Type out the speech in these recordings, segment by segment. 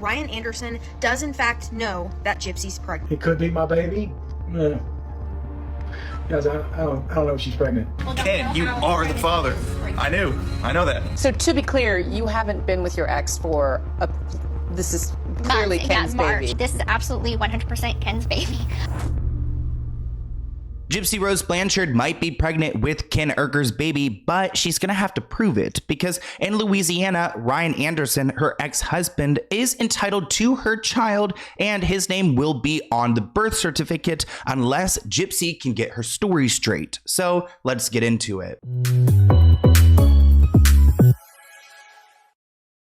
Ryan Anderson does in fact know that Gypsy's pregnant. It could be my baby. Guys, I don't know if she's pregnant. Ken, you are the father. I know that. So to be clear, you haven't been with your ex for this is clearly Ken's baby. This is absolutely 100% Ken's baby. Gypsy Rose Blanchard might be pregnant with Ken Urker's baby, but she's gonna have to prove it because in Louisiana, Ryan Anderson, her ex-husband, is entitled to her child and his name will be on the birth certificate unless Gypsy can get her story straight. So let's get into it.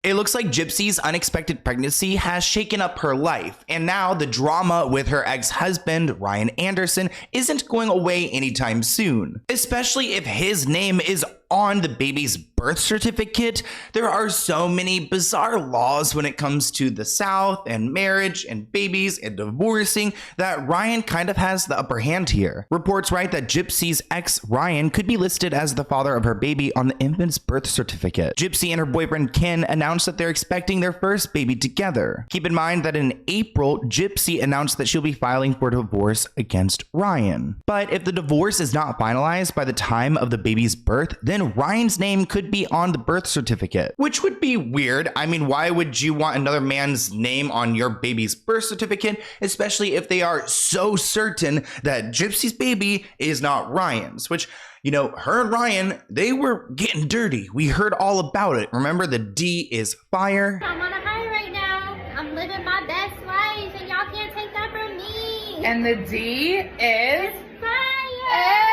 It looks like Gypsy's unexpected pregnancy has shaken up her life, and now the drama with her ex-husband, Ryan Anderson, isn't going away anytime soon. Especially if his name is on the baby's birth certificate. There are so many bizarre laws when it comes to the South and marriage and babies and divorcing that Ryan kind of has the upper hand here. Reports write that Gypsy's ex, Ryan, could be listed as the father of her baby on the infant's birth certificate. Gypsy and her boyfriend Ken announced that they're expecting their first baby together. Keep in mind that in April, Gypsy announced that she'll be filing for divorce against Ryan. But if the divorce is not finalized by the time of the baby's birth, then Ryan's name could be on the birth certificate, which would be weird. I mean, why would you want another man's name on your baby's birth certificate, especially if they are so certain that Gypsy's baby is not Ryan's, which, you know, her and Ryan, they were getting dirty. We heard all about it. Remember, the D is fire. I'm on a high right now. I'm living my best life and y'all can't take that from me. And the D is fire.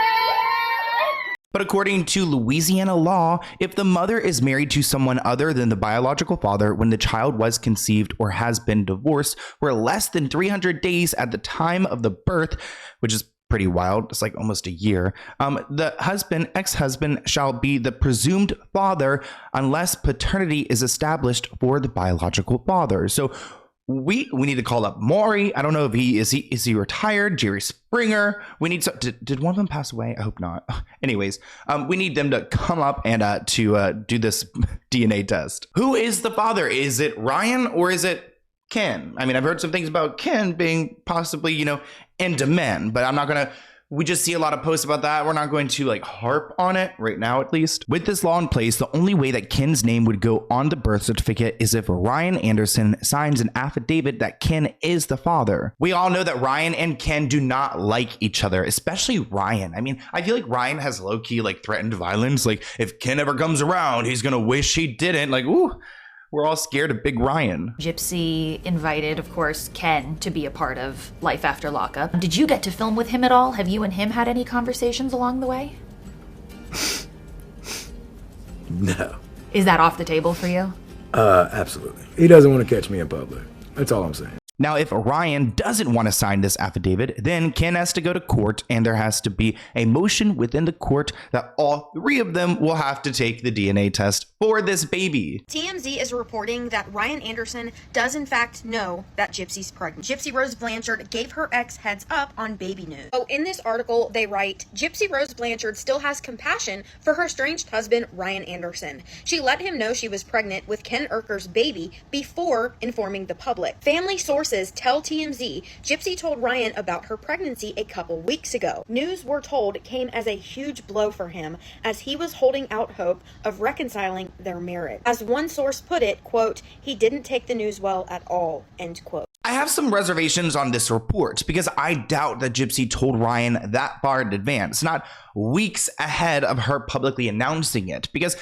But according to Louisiana law, if the mother is married to someone other than the biological father when the child was conceived or has been divorced for less than 300 days at the time of the birth, which is pretty wild, it's like almost a year, the husband, ex-husband, shall be the presumed father unless paternity is established for the biological father. So we need to call up Maury. I don't know if is he retired? Jerry Springer. We need did one of them pass away? I hope not. Anyways, we need them to come up and to do this DNA test. Who is the father? Is it Ryan or is it Ken? I mean, I've heard some things about Ken being possibly, you know, into men, but I'm not gonna. We just see a lot of posts about that. We're not going to like harp on it right now, at least. With this law in place, the only way that Ken's name would go on the birth certificate is if Ryan Anderson signs an affidavit that Ken is the father. We all know that Ryan and Ken do not like each other, especially Ryan. I mean, I feel like Ryan has low-key like threatened violence. Like if Ken ever comes around, he's gonna wish he didn't. Like, ooh. We're all scared of Big Ryan. Gypsy invited, of course, Ken to be a part of Life After Lockup. Did you get to film with him at all? Have you and him had any conversations along the way? No. Is that off the table for you? Absolutely. He doesn't want to catch me in public. That's all I'm saying. Now, if Ryan doesn't want to sign this affidavit, then Ken has to go to court and there has to be a motion within the court that all three of them will have to take the DNA test for this baby. TMZ is reporting that Ryan Anderson does in fact know that Gypsy's pregnant. Gypsy Rose Blanchard gave her ex heads up on baby news. So in this article, they write, Gypsy Rose Blanchard still has compassion for her estranged husband, Ryan Anderson. She let him know she was pregnant with Ken Urker's baby before informing the public. Family sources tell TMZ Gypsy told Ryan about her pregnancy a couple weeks ago. News, we're told, came as a huge blow for him as he was holding out hope of reconciling their marriage. As one source put it, quote, he didn't take the news well at all, end quote. I have some reservations on this report because I doubt that Gypsy told Ryan that far in advance, not weeks ahead of her publicly announcing it, because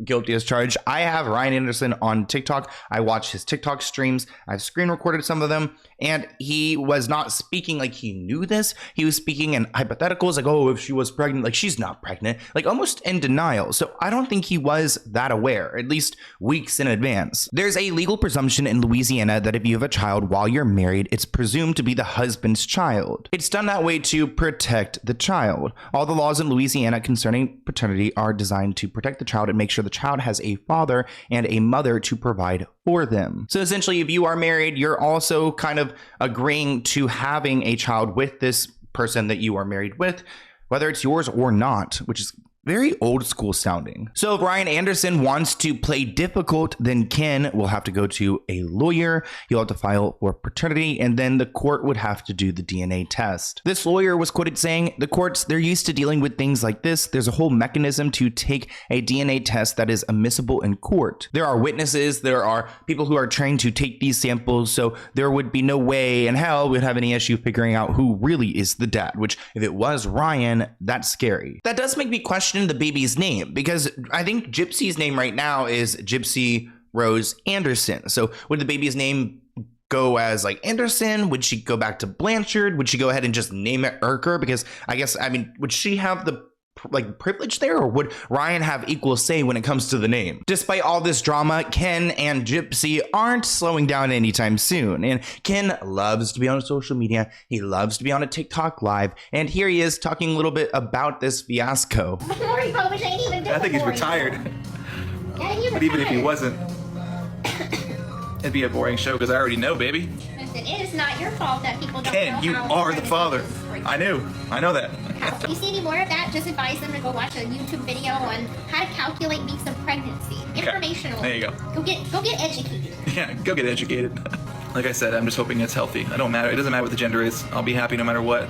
guilty as charged. I have Ryan Anderson on TikTok. I watch his TikTok streams. I've screen recorded some of them, and he was not speaking like he knew this. He was speaking in hypotheticals, like, oh, if she was pregnant, like she's not pregnant, like almost in denial. So I don't think he was that aware, at least weeks in advance. There's a legal presumption in Louisiana that if you have a child while you're married, it's presumed to be the husband's child. It's done that way to protect the child. All the laws in Louisiana concerning paternity are designed to protect the child and make sure the child has a father and a mother to provide for them. So essentially, if you are married, you're also kind of agreeing to having a child with this person that you are married with, whether it's yours or not, which is very old school sounding. So if Ryan Anderson wants to play difficult, then Ken will have to go to a lawyer. He'll have to file for paternity, and then the court would have to do the DNA test. This lawyer was quoted saying, "The courts, they're used to dealing with things like this. There's a whole mechanism to take a DNA test that is admissible in court. There are witnesses, there are people who are trained to take these samples, so there would be no way in hell we'd have any issue figuring out who really is the dad," which if it was Ryan, that's scary. That does make me question the baby's name, because I think Gypsy's name right now is Gypsy Rose Anderson. So would the baby's name go as like Anderson? Would she go back to Blanchard? Would she go ahead and just name it Urker? Because I guess, I mean, would she have the privilege there, or would Ryan have equal say when it comes to the name? Despite all this drama, Ken and Gypsy aren't slowing down anytime soon, and Ken loves to be on social media. He loves to be on a TikTok live, and here he is talking a little bit about this fiasco. I think he's retired. But even if he wasn't, it'd be a boring show because I already know, baby. Listen, it is not your fault that people don't Ken, know you how are the father. I know that. If you see any more of that, just advise them to go watch a YouTube video on how to calculate weeks of pregnancy. Informational. There you go. Go get educated. Yeah, go get educated. Like I said, I'm just hoping it's healthy. It doesn't matter what the gender is. I'll be happy no matter what.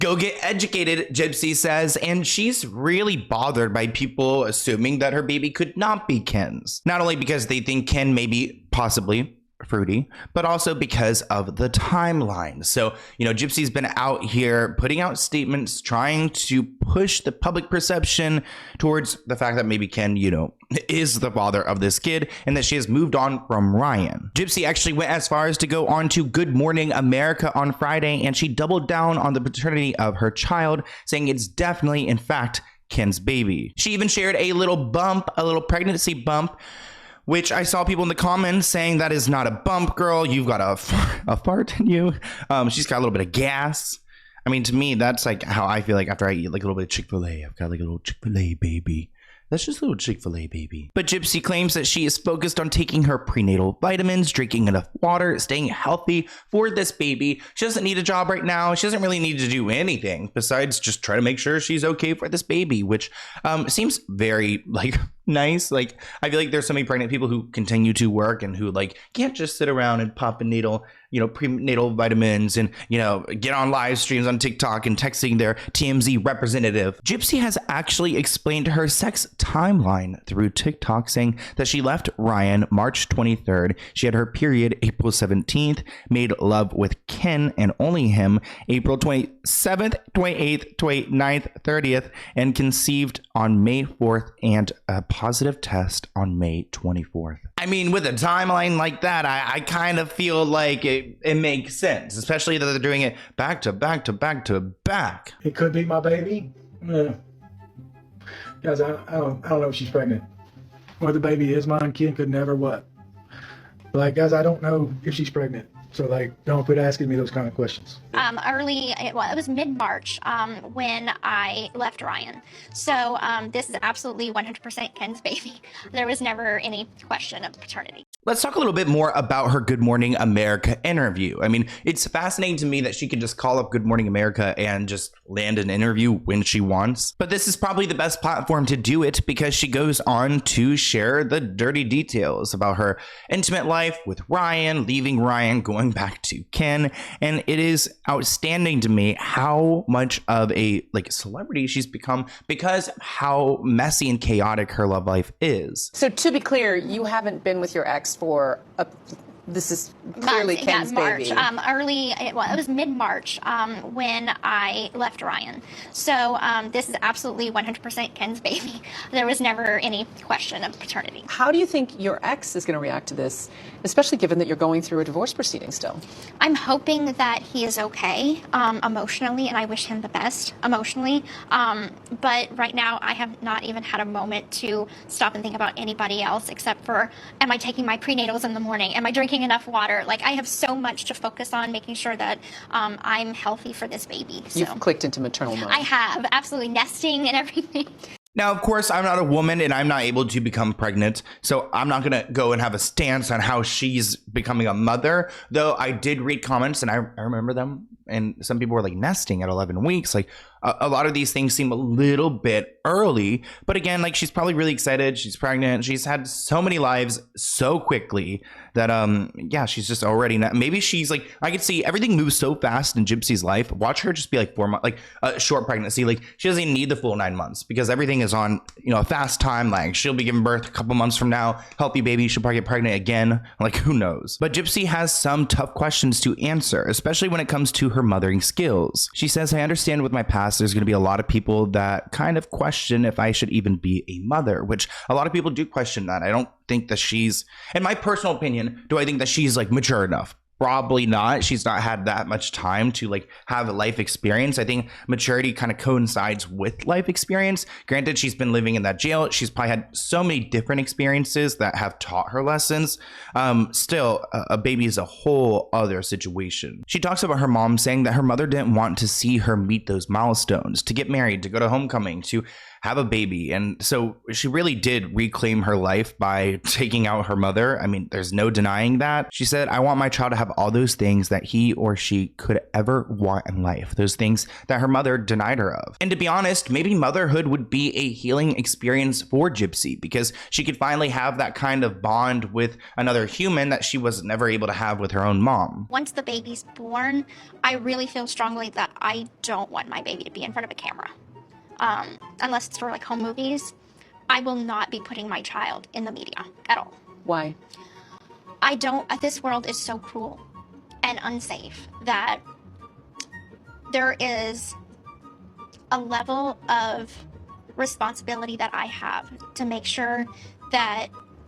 Go get educated, Gypsy says, and she's really bothered by people assuming that her baby could not be Ken's. Not only because they think Ken may be possibly fruity, but also because of the timeline. So, Gypsy's been out here putting out statements trying to push the public perception towards the fact that maybe Ken, is the father of this kid and that she has moved on from Ryan. Gypsy actually went as far as to go on to Good Morning America on Friday, and she doubled down on the paternity of her child, saying it's definitely, in fact, Ken's baby. She even shared a little pregnancy bump, which I saw people in the comments saying that is not a bump, girl. You've got a fart in you. She's got a little bit of gas. I mean, to me, that's like how I feel like after I eat like a little bit of Chick-fil-A. I've got like a little Chick-fil-A baby. That's just a little Chick-fil-A baby. But Gypsy claims that she is focused on taking her prenatal vitamins, drinking enough water, staying healthy for this baby. She doesn't need a job right now. She doesn't really need to do anything besides just try to make sure she's okay for this baby, which seems very nice. Like, I feel like there's so many pregnant people who continue to work and who can't just sit around and pop a needle, prenatal vitamins and, get on live streams on TikTok and texting their TMZ representative. Gypsy has actually explained her sex timeline through TikTok, saying that she left Ryan March 23rd. She had her period April 17th, made love with Ken and only him April 27th, 28th, 29th, 30th, and conceived on May 4th and a positive test on May 24th. I mean, with a timeline like that, I kind of feel like it makes sense, especially that they're doing it back to back to back to back. It could be my baby. Yeah. Guys, I don't know if she's pregnant. Or the baby is mine. Ken could never what. Guys, I don't know if she's pregnant. So don't quit asking me those kind of questions. It was mid-March when I left Ryan. So this is absolutely 100% Ken's baby. There was never any question of paternity. Let's talk a little bit more about her Good Morning America interview. I mean, it's fascinating to me that she can just call up Good Morning America and just land an interview when she wants. But this is probably the best platform to do it because she goes on to share the dirty details about her intimate life with Ryan, leaving Ryan, going back to Ken. And it is outstanding to me how much of a celebrity she's become because of how messy and chaotic her love life is. So to be clear, you haven't been with your ex for this is clearly Ken's March. baby. It was mid-March when I left Ryan. So this is absolutely 100% Ken's baby. There was never any question of paternity. How do you think your ex is going to react to this, especially given that you're going through a divorce proceeding still? I'm hoping that he is okay emotionally, and I wish him the best emotionally. But right now, I have not even had a moment to stop and think about anybody else except for, am I taking my prenatals in the morning? Am I drinking enough water? I have so much to focus on, making sure that I'm healthy for this baby. So. You've clicked into maternal mode. I have, absolutely, nesting and everything. Now, of course, I'm not a woman and I'm not able to become pregnant, so I'm not going to go and have a stance on how she's becoming a mother, though I did read comments and I remember them, and some people were like nesting at 11 weeks. Like a lot of these things seem a little bit early, but again, like she's probably really excited. She's pregnant. She's had so many lives so quickly that yeah, she's just already not, maybe she's like, I could see everything moves so fast in Gypsy's life. Watch her just be like 4 months, like a short pregnancy. Like she doesn't even need the full 9 months because everything is on, you know, a fast timeline. She'll be giving birth a couple months from now, healthy baby. She'll probably get pregnant again. Like who knows? But Gypsy has some tough questions to answer, especially when it comes to her mothering skills. She says, I understand with my past, there's going to be a lot of people that kind of question if I should even be a mother, which a lot of people do question that. I don't think that she's, in my personal opinion, do I think that she's like mature enough? Probably not. She's not had that much time to like have a life experience. I think maturity kind of coincides with life experience. Granted, she's been living in that jail. She's probably had so many different experiences that have taught her lessons. Still, a baby is a whole other situation. She talks about her mom saying that her mother didn't want to see her meet those milestones, to get married, to go to homecoming, to have a baby. And so she really did reclaim her life by taking out her mother. I mean, there's no denying that. She said, I want my child to have all those things that he or she could ever want in life. Those things that her mother denied her of. And to be honest, maybe motherhood would be a healing experience for Gypsy because she could finally have that kind of bond with another human that she was never able to have with her own mom. Once the baby's born, I really feel strongly that I don't want my baby to be in front of a camera. Unless it's for like home movies, I will not be putting my child in the media at all. Why? I don't, this world is so cruel and unsafe that there is a level of responsibility that I have to make sure that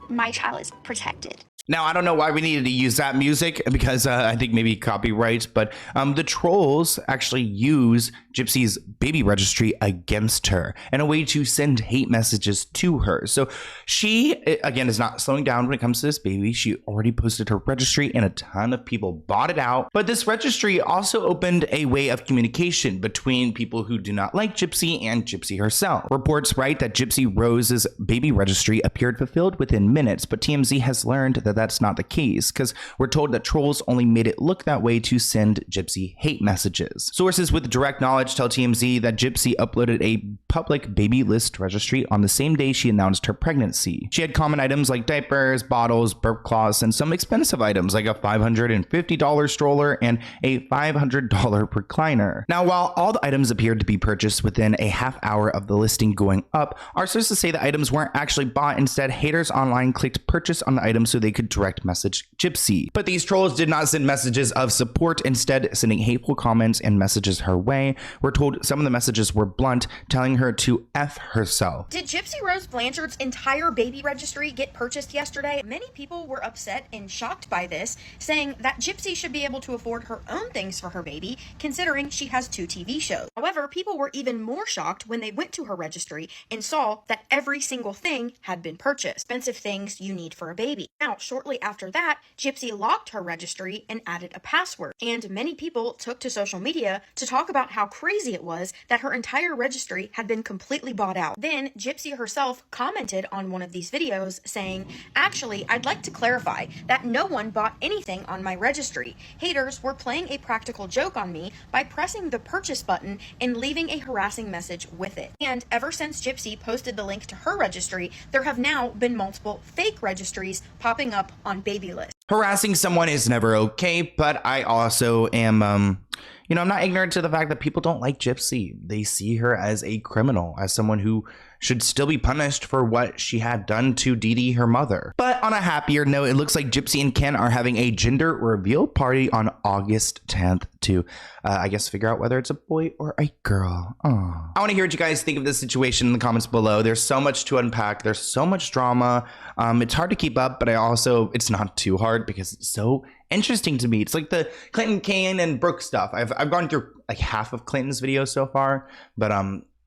my child is protected. Now, I don't know why we needed to use that music because I think maybe copyright, but the trolls actually use Gypsy's baby registry against her in a way to send hate messages to her. So she, again, is not slowing down when it comes to this baby. She already posted her registry and a ton of people bought it out. But this registry also opened a way of communication between people who do not like Gypsy and Gypsy herself. Reports write that Gypsy Rose's baby registry appeared fulfilled within minutes, but TMZ has learned that that's not the case because we're told that trolls only made it look that way to send Gypsy hate messages. Sources with direct knowledge tell TMZ that Gypsy uploaded a public baby list registry on the same day she announced her pregnancy. She had common items like diapers, bottles, burp cloths, and some expensive items like a $550 stroller and a $500 recliner. Now, while all the items appeared to be purchased within a half hour of the listing going up, our sources say the items weren't actually bought. Instead, haters online clicked purchase on the item so they could direct message Gypsy. But these trolls did not send messages of support, instead sending hateful comments and messages her way. We're told some of the messages were blunt, telling her to F herself. Did Gypsy Rose Blanchard's entire baby registry get purchased yesterday? Many people were upset and shocked by this, saying that Gypsy should be able to afford her own things for her baby, considering she has 2 TV shows. However, people were even more shocked when they went to her registry and saw that every single thing had been purchased. Expensive things you need for a baby. Now, shortly after that, Gypsy locked her registry and added a password. And many people took to social media to talk about how crazy it was that her entire registry had been completely bought out. Then Gypsy herself commented on one of these videos saying, actually, I'd like to clarify that no one bought anything on my registry. Haters were playing a practical joke on me by pressing the purchase button and leaving a harassing message with it. And ever since Gypsy posted the link to her registry, there have now been multiple fake registries popping up on baby lists. Harassing someone is never okay, but I also am, you know, I'm not ignorant to the fact that people don't like Gypsy. They see her as a criminal, as someone who should still be punished for what she had done to Dee Dee, her mother. But on a happier note, it looks like Gypsy and Ken are having a gender reveal party on August 10th to, I guess, figure out whether it's a boy or a girl. Aww. I want to hear what you guys think of this situation in the comments below. There's so much to unpack. There's so much drama. It's hard to keep up, but it's not too hard because it's so interesting to me. It's like the Clinton, Kane, and Brooke stuff. I've gone through like half of Clinton's videos so far, but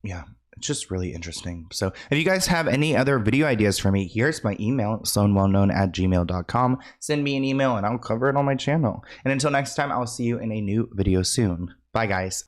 yeah. It's just really interesting. So if you guys have any other video ideas for me, here's my email, SloanWellKnown@gmail.com. Send me an email and I'll cover it on my channel. And until next time, I'll see you in a new video soon. Bye, guys.